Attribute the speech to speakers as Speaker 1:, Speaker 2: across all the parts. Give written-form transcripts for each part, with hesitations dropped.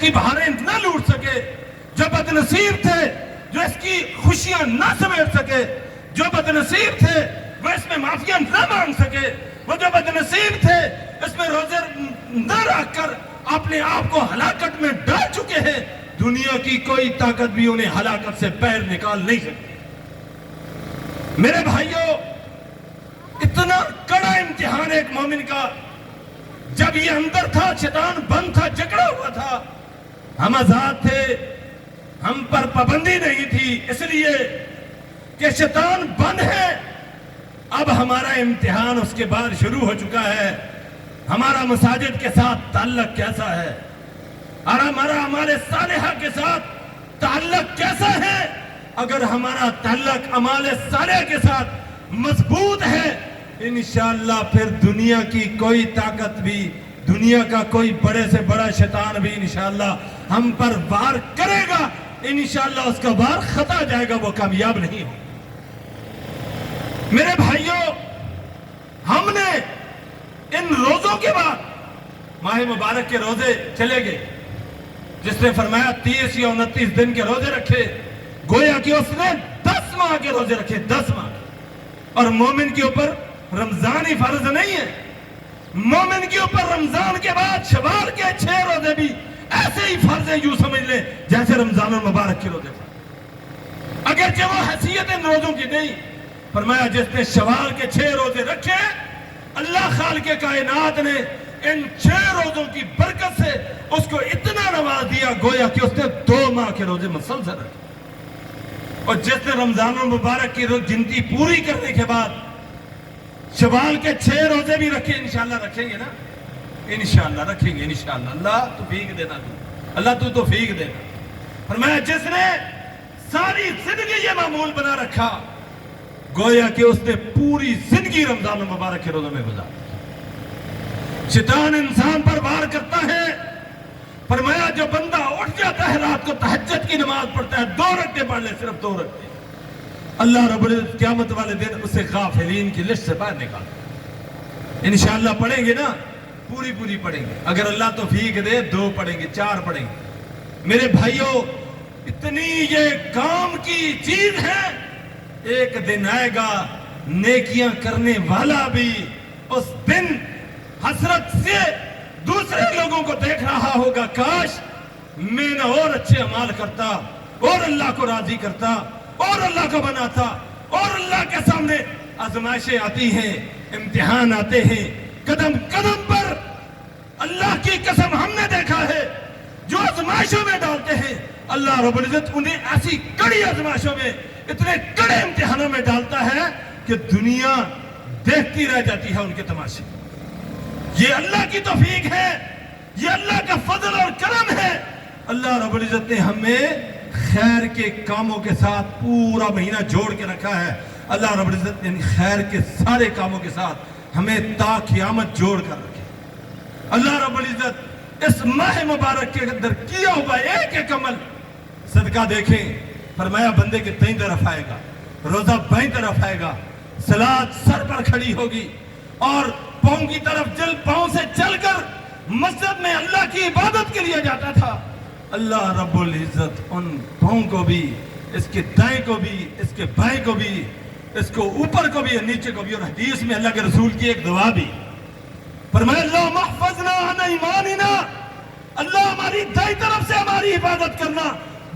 Speaker 1: کی بہاریں نہ لوٹ سکے، جو بدنصیب تھے جو اس کی خوشیاں نہ سمیٹ سکے، جو بدنصیب تھے وہ اس میں معافیاں نہ مانگ سکے، وہ جو بدنصیب تھے اس میں روزے نہ رکھ کر اپنے آپ کو ہلاکت میں ڈال چکے ہیں، دنیا کی کوئی طاقت بھی انہیں ہلاکت سے پیر نکال نہیں سکتی۔ میرے بھائیوں، اتنا کڑا امتحان ایک مومن کا، جب یہ اندر تھا شیطان بند تھا، جکڑا ہوا تھا، ہم آزاد تھے، ہم پر پابندی نہیں تھی، اس لیے کہ شیطان بند ہے۔ اب ہمارا امتحان اس کے بعد شروع ہو چکا ہے، ہمارا مساجد کے ساتھ تعلق کیسا ہے، اور ہمارا اعمال صالحہ کے ساتھ تعلق کیسا ہے۔ اگر ہمارا تعلق اعمال صالحہ کے ساتھ مضبوط ہے، انشاءاللہ پھر دنیا کی کوئی طاقت بھی، دنیا کا کوئی بڑے سے بڑا شیطان بھی انشاءاللہ ہم پر وار کرے گا، انشاءاللہ اس کا وار خطا جائے گا، وہ کامیاب نہیں ہو۔ میرے بھائیوں، ہم نے ان روزوں کے بعد ماہ مبارک کے روزے چلے گئے، جس نے فرمایا 30 یا 29 دن کے روزے رکھے، گویا کہ اس نے 10 ماہ کے روزے رکھے، 10 ماہ۔ اور مومن کے اوپر رمضان ہی فرض نہیں ہے، مومن کے اوپر رمضان کے بعد شوال کے 6 روزے بھی ایسے ہی فرض ہیں، یوں سمجھ لیں جیسے رمضان المبارک کے روزے فرض، اگرچہ وہ حیثیت ان روزوں کی نہیں۔ فرمایا جس نے شوال کے 6 روزے رکھے، اللہ خالق کائنات نے ان 6 روزوں کی برکت سے اس کو اتنا نواز دیا گویا کہ اس نے 2 ماہ کے روزے مسلسل رکھے۔ اور جس نے رمضان المبارک کی گنتی پوری کرنے کے بعد شوال کے 6 روزے بھی رکھے، انشاءاللہ رکھیں گے نا، انشاءاللہ رکھیں گے انشاءاللہ، اللہ توفیق دینا، اللہ تو توفیق دینا۔ فرمایا جس نے ساری زندگی یہ معمول بنا رکھا، گویا کہ اس نے پوری زندگی رمضان المبارک کے روزوں میں گزارا۔ شیطان انسان پر وار کرتا ہے، فرمایا جو بندہ اٹھ جاتا ہے رات کو تہجد کی نماز پڑھتا ہے، 2 رکعتیں پڑھ لے، صرف 2 رکعتیں، اللہ رب العزت قیامت والے دن اسے غافلین کی لسٹ سے باہر نکال۔ انشاءاللہ پڑھیں گے نا، پوری پڑھیں گے، اگر اللہ توفیق دے 2 پڑھیں گے، 4 پڑھیں گے۔ میرے بھائیوں، اتنی یہ کام کی چیز ہے، ایک دن آئے گا نیکیاں کرنے والا بھی اس دن حسرت سے دوسرے لوگوں کو دیکھ رہا ہوگا، کاش میں نہ اور اچھے اعمال کرتا اور اللہ کو راضی کرتا اور اللہ کو بناتا۔ اور اللہ کے سامنے آزمائشیں آتی ہیں، امتحان آتے ہیں، قدم قدم پر اللہ کی قسم ہم نے دیکھا ہے، جو آزمائشوں میں ڈالتے ہیں اللہ رب العزت انہیں ایسی کڑی آزمائشوں میں، اتنے کڑے امتحانوں میں ڈالتا ہے کہ دنیا دیکھتی رہ جاتی ہے ان کے تماشے۔ یہ اللہ کی توفیق ہے، یہ اللہ کا فضل اور کرم ہے۔ اللہ رب العزت نے ہمیں خیر کے کاموں کے ساتھ پورا مہینہ جوڑ کے رکھا ہے۔ اللہ رب العزت نے خیر کے سارے کاموں کے ساتھ ہمیں تا قیامت جوڑ کر رکھے۔ اللہ رب العزت اس ماہ مبارک کے اندر کیا ہوا ایک ایک عمل صدقہ دیکھیں، فرمایا بندے کے دائیں طرف آئے گا، روزہ بائیں طرف آئے گا، صلاۃ سر پر کھڑی ہوگی، اور پاؤں کی طرف پاؤں سے چل کر مسجد میں اللہ کی عبادت کے لیے جاتا تھا۔ اللہ رب العزت ان پاؤں کو بھی، اس کے دائیں کو بھی، اس کے بائیں کو بھی، اس کو اوپر کو بھی اور نیچے کو بھی، اور حدیث میں اللہ کے رسول کی ایک دعا بھی، فرمایا اللہم احفظنا عن ایماننا، اللہ ہماری دائیں طرف سے ہماری حفاظت کرنا،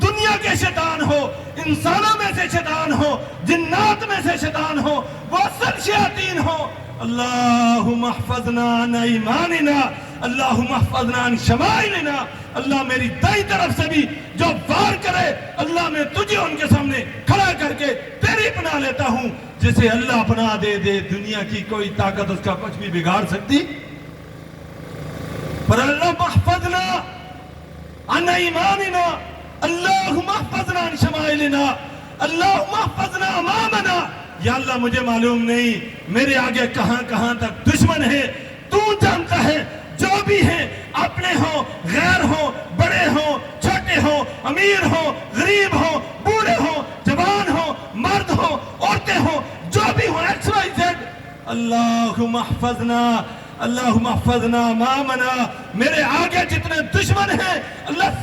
Speaker 1: دنیا کے شیطان ہو، انسانوں میں سے شیطان ہو، جنات میں سے شیطان ہو، وہ سب شیاطین ہو، اللہم احفظنا عن ایماننا، اللہم احفظنا عن شمائلنا، اللہ میری دائیں طرف سے بھی جو وار کرے، اللہ میں تجھے ان کے سامنے کھڑا کر کے تیری پناہ لیتا ہوں۔ جسے اللہ پناہ دے دے، دنیا کی کوئی طاقت اس کا کچھ بھی بگاڑ سکتی؟ پر اللہم احفظنا عن ایماننا، اللہم احفظنا عن شمائلنا، اللہم احفظنا امامنا، یا اللہ مجھے معلوم نہیں میرے آگے کہاں کہاں تک دشمن ہے، تو جانتا ہے، جو بھی ہیں اپنے ہوں، غیر ہوں، بڑے ہوں، چھوٹے ہوں، امیر ہوں، غریب ہوں، بوڑھے ہوں، جوان ہوں، مرد ہوں، عورتیں ہوں، جو بھی ہوں، ایکس وائی زیڈ، اللہم احفظنا امامنا، میرے آگے جتنے دشمن ہیں اللہ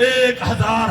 Speaker 1: 1000